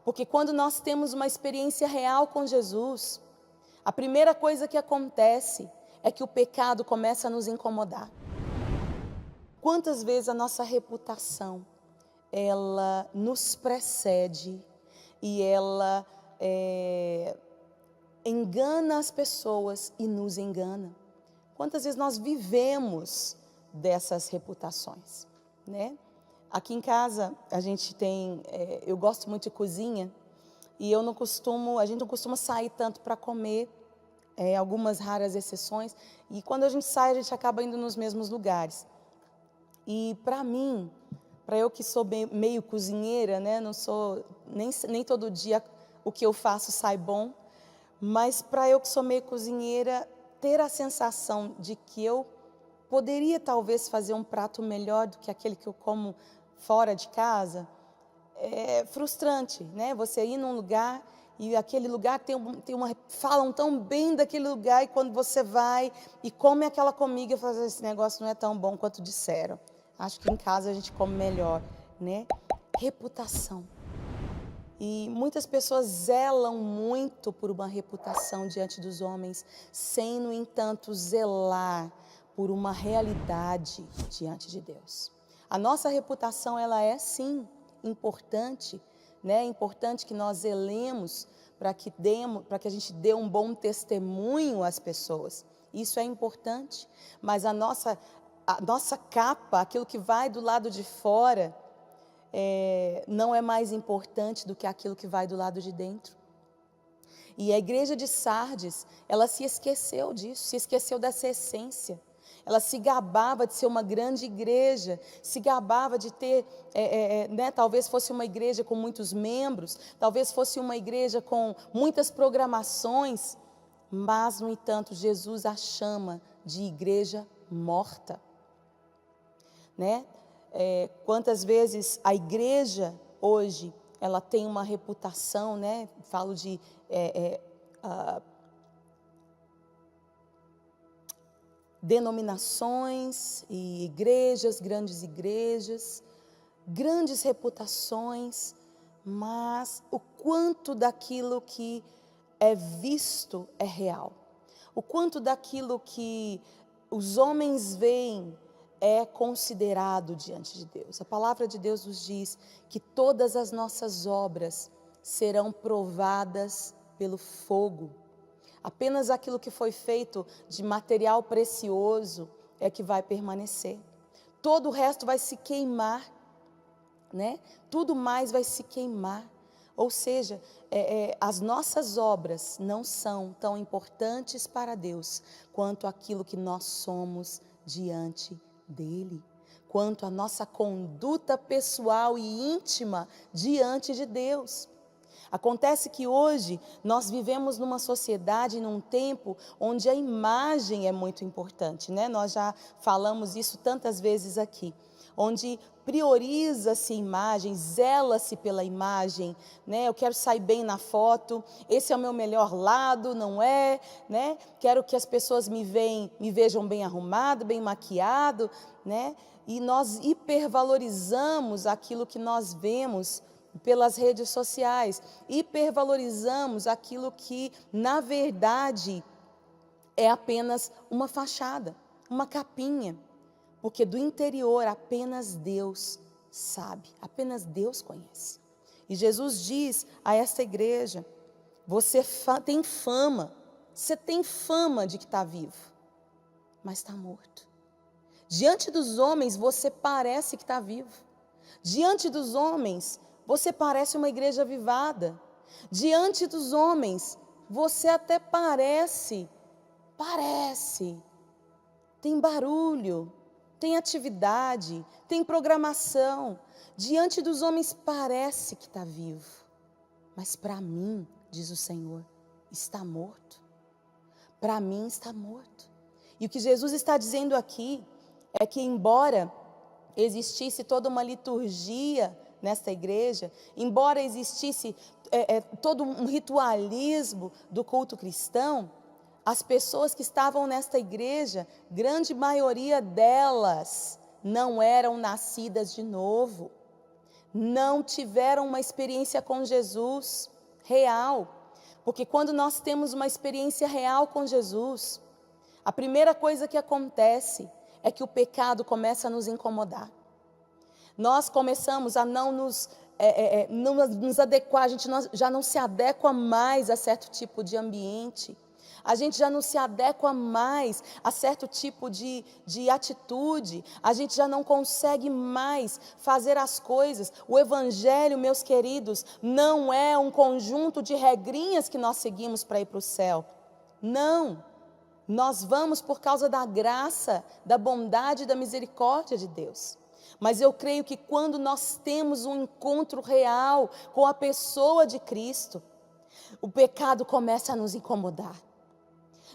Porque quando nós temos uma experiência real com Jesus, a primeira coisa que acontece é que o pecado começa a nos incomodar. Quantas vezes a nossa reputação, ela nos precede e ela engana as pessoas e nos engana. Quantas vezes nós vivemos dessas reputações, né? Aqui em casa a gente tem, eu gosto muito de cozinha e a gente não costuma sair tanto para comer, algumas raras exceções, e quando a gente sai a gente acaba indo nos mesmos lugares. E para mim, para eu que sou meio cozinheira, né, não sou, nem todo dia o que eu faço sai bom, mas para eu que sou meio cozinheira, ter a sensação de que eu poderia talvez fazer um prato melhor do que aquele que eu como fora de casa, é frustrante, né? Você ir num lugar e aquele lugar falam tão bem daquele lugar, e quando você vai e come aquela comida, fazer esse negócio não é tão bom quanto disseram. Acho que em casa a gente come melhor, né? Reputação. E muitas pessoas zelam muito por uma reputação diante dos homens, sem, no entanto, zelar por uma realidade diante de Deus. A nossa reputação, ela é sim importante, né? É importante que nós zelemos para que a gente dê um bom testemunho às pessoas. Isso é importante, mas a nossa capa, aquilo que vai do lado de fora, não é mais importante do que aquilo que vai do lado de dentro. E a igreja de Sardes, ela se esqueceu disso, se esqueceu dessa essência. Ela se gabava de ser uma grande igreja, se gabava de ter, né, talvez fosse uma igreja com muitos membros, talvez fosse uma igreja com muitas programações, mas, no entanto, Jesus a chama de igreja morta, né? Quantas vezes a igreja hoje, ela tem uma reputação, né? Falo de denominações e igrejas, grandes reputações, mas o quanto daquilo que é visto é real, o quanto daquilo que os homens veem é considerado diante de Deus. A palavra de Deus nos diz que todas as nossas obras serão provadas pelo fogo. Apenas aquilo que foi feito de material precioso é que vai permanecer. Todo o resto vai se queimar, né? Tudo mais vai se queimar. Ou seja, as nossas obras não são tão importantes para Deus quanto aquilo que nós somos diante dele, quanto a nossa conduta pessoal e íntima diante de Deus. Acontece que hoje nós vivemos numa sociedade, num tempo onde a imagem é muito importante, né? Nós já falamos isso tantas vezes aqui, onde prioriza-se a imagem, zela-se pela imagem, né? Eu quero sair bem na foto, esse é o meu melhor lado, não é, né? Quero que as pessoas me vejam bem arrumado, bem maquiado, né? E nós hipervalorizamos aquilo que nós vemos pelas redes sociais, hipervalorizamos aquilo que, na verdade, é apenas uma fachada, uma capinha, porque do interior apenas Deus sabe, apenas Deus conhece. E Jesus diz a esta igreja: você tem fama, você tem fama de que está vivo, mas está morto. Diante dos homens você parece que está vivo, diante dos homens você parece uma igreja avivada, diante dos homens você até parece, tem barulho, tem atividade, tem programação, diante dos homens parece que está vivo, mas para mim, diz o Senhor, está morto, para mim está morto. E o que Jesus está dizendo aqui é que, embora existisse toda uma liturgia nesta igreja, embora existisse todo um ritualismo do culto cristão, as pessoas que estavam nesta igreja, grande maioria delas não eram nascidas de novo, não tiveram uma experiência com Jesus real. Porque quando nós temos uma experiência real com Jesus, a primeira coisa que acontece é que o pecado começa a nos incomodar. Nós começamos a não nos adequar, a gente já não se adequa mais a certo tipo de ambiente. A gente já não se adequa mais a certo tipo de atitude. A gente já não consegue mais fazer as coisas. O Evangelho, meus queridos, não é um conjunto de regrinhas que nós seguimos para ir para o céu. Não. Nós vamos por causa da graça, da bondade e da misericórdia de Deus. Mas eu creio que quando nós temos um encontro real com a pessoa de Cristo, o pecado começa a nos incomodar.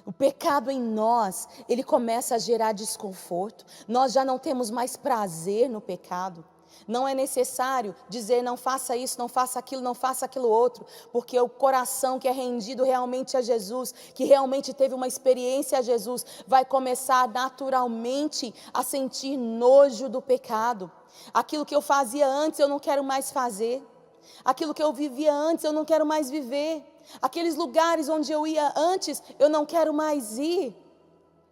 O pecado em nós, ele começa a gerar desconforto. Nós já não temos mais prazer no pecado. Não é necessário dizer não faça isso, não faça aquilo outro, porque o coração que é rendido realmente a Jesus, que realmente teve uma experiência a Jesus, vai começar naturalmente a sentir nojo do pecado. Aquilo que eu fazia antes eu não quero mais fazer. Aquilo que eu vivia antes eu não quero mais viver. Aqueles lugares onde eu ia antes, eu não quero mais ir.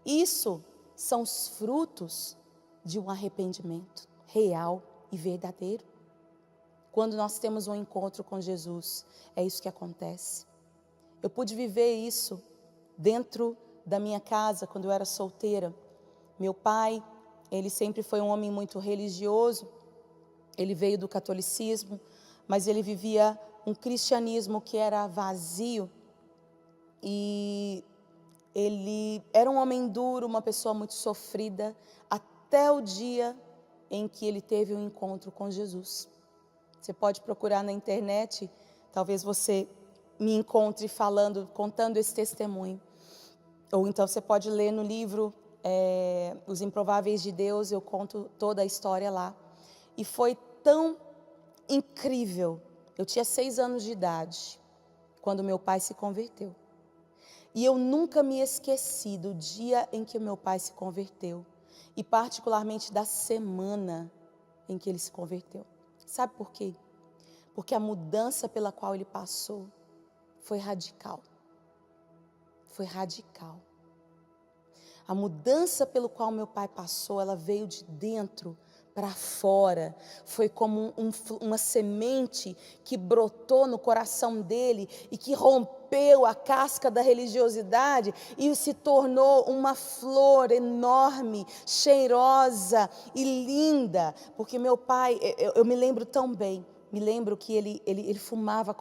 Isso são os frutos de um arrependimento real e verdadeiro. Quando nós temos um encontro com Jesus, é isso que acontece. Eu pude viver isso dentro da minha casa, quando eu era solteira. Meu pai, ele sempre foi um homem muito religioso. Ele veio do catolicismo, mas ele vivia um cristianismo que era vazio, e ele era um homem duro, uma pessoa muito sofrida, até o dia em que ele teve um encontro com Jesus. Você pode procurar na internet, talvez você me encontre contando esse testemunho, ou então você pode ler no livro Os Improváveis de Deus, eu conto toda a história lá. E foi tão incrível. Eu tinha 6 anos de idade, quando meu pai se converteu. E eu nunca me esqueci do dia em que meu pai se converteu. E particularmente da semana em que ele se converteu. Sabe por quê? Porque a mudança pela qual ele passou foi radical. Foi radical. A mudança pelo qual meu pai passou, ela veio de dentro para fora. Foi como uma semente que brotou no coração dele e que rompeu a casca da religiosidade e se tornou uma flor enorme, cheirosa e linda. Porque meu pai, eu me lembro tão bem, me lembro que ele fumava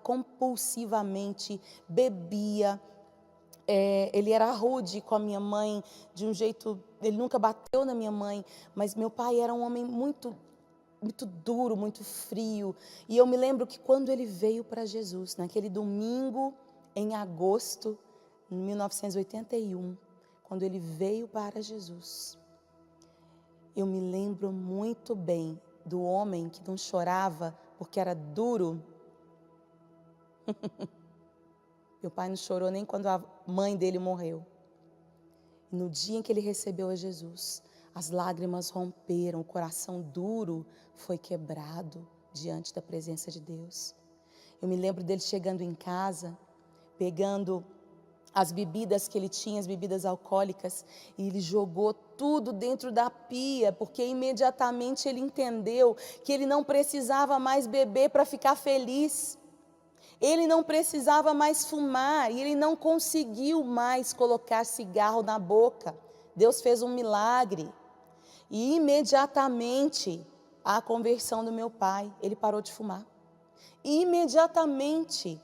compulsivamente, bebia. Ele era rude com a minha mãe, de um jeito, ele nunca bateu na minha mãe, mas meu pai era um homem muito, muito duro, muito frio. E eu me lembro que quando ele veio para Jesus, naquele domingo em agosto de 1981, quando ele veio para Jesus, eu me lembro muito bem do homem que não chorava porque era duro. Meu pai não chorou nem quando a mãe dele morreu. E no dia em que ele recebeu a Jesus, as lágrimas romperam, o coração duro foi quebrado diante da presença de Deus. Eu me lembro dele chegando em casa, pegando as bebidas que ele tinha, as bebidas alcoólicas, e ele jogou tudo dentro da pia, porque imediatamente ele entendeu que ele não precisava mais beber para ficar feliz. Ele não precisava mais fumar e ele não conseguiu mais colocar cigarro na boca. Deus fez um milagre. E imediatamente, a conversão do meu pai, ele parou de fumar. E imediatamente,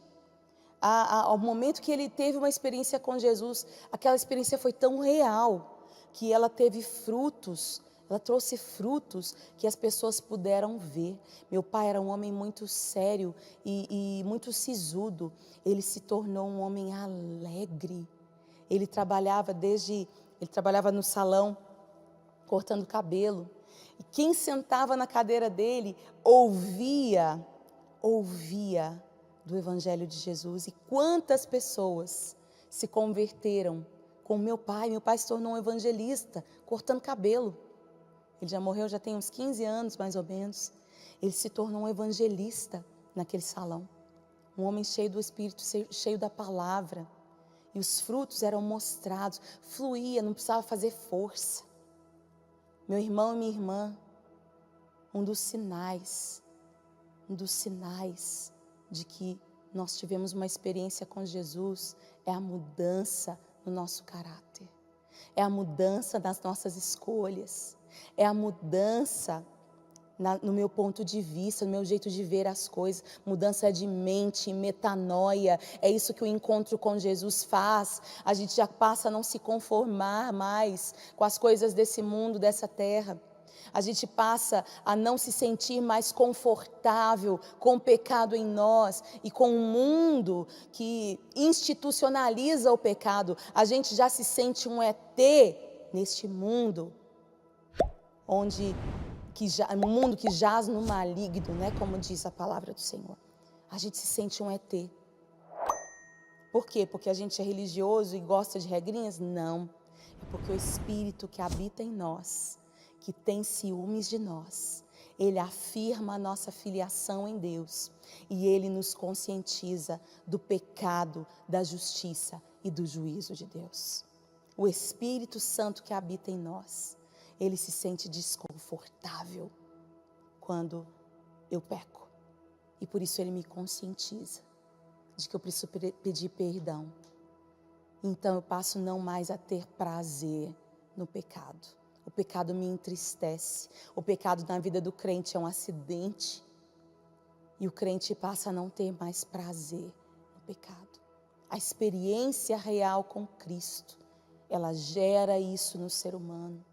ao momento que ele teve uma experiência com Jesus, aquela experiência foi tão real que ela teve frutos. Ela trouxe frutos que as pessoas puderam ver. Meu pai era um homem muito sério e muito sisudo. Ele se tornou um homem alegre. Ele trabalhava no salão, cortando cabelo. E quem sentava na cadeira dele ouvia do Evangelho de Jesus. E quantas pessoas se converteram com meu pai. Meu pai se tornou um evangelista, cortando cabelo. Ele já morreu, já tem uns 15 anos, mais ou menos. Ele se tornou um evangelista naquele salão. Um homem cheio do Espírito, cheio da palavra. E os frutos eram mostrados, fluía, não precisava fazer força. Meu irmão e minha irmã, um dos sinais de que nós tivemos uma experiência com Jesus é a mudança no nosso caráter. É a mudança nas nossas escolhas. É a mudança no meu ponto de vista, no meu jeito de ver as coisas, mudança de mente, metanoia, é isso que o encontro com Jesus faz. A gente já passa a não se conformar mais com as coisas desse mundo, dessa terra. A gente passa a não se sentir mais confortável com o pecado em nós e com um mundo que institucionaliza o pecado. A gente já se sente um ET neste mundo, um mundo que jaz no maligno, né? Como diz a palavra do Senhor. A gente se sente um ET. Por quê? Porque a gente é religioso e gosta de regrinhas? Não. É porque o Espírito que habita em nós, que tem ciúmes de nós, ele afirma a nossa filiação em Deus e ele nos conscientiza do pecado, da justiça e do juízo de Deus. O Espírito Santo que habita em nós, ele se sente desconfortável quando eu peco. E por isso ele me conscientiza de que eu preciso pedir perdão. Então eu passo não mais a ter prazer no pecado. O pecado me entristece. O pecado na vida do crente é um acidente. E o crente passa a não ter mais prazer no pecado. A experiência real com Cristo, ela gera isso no ser humano.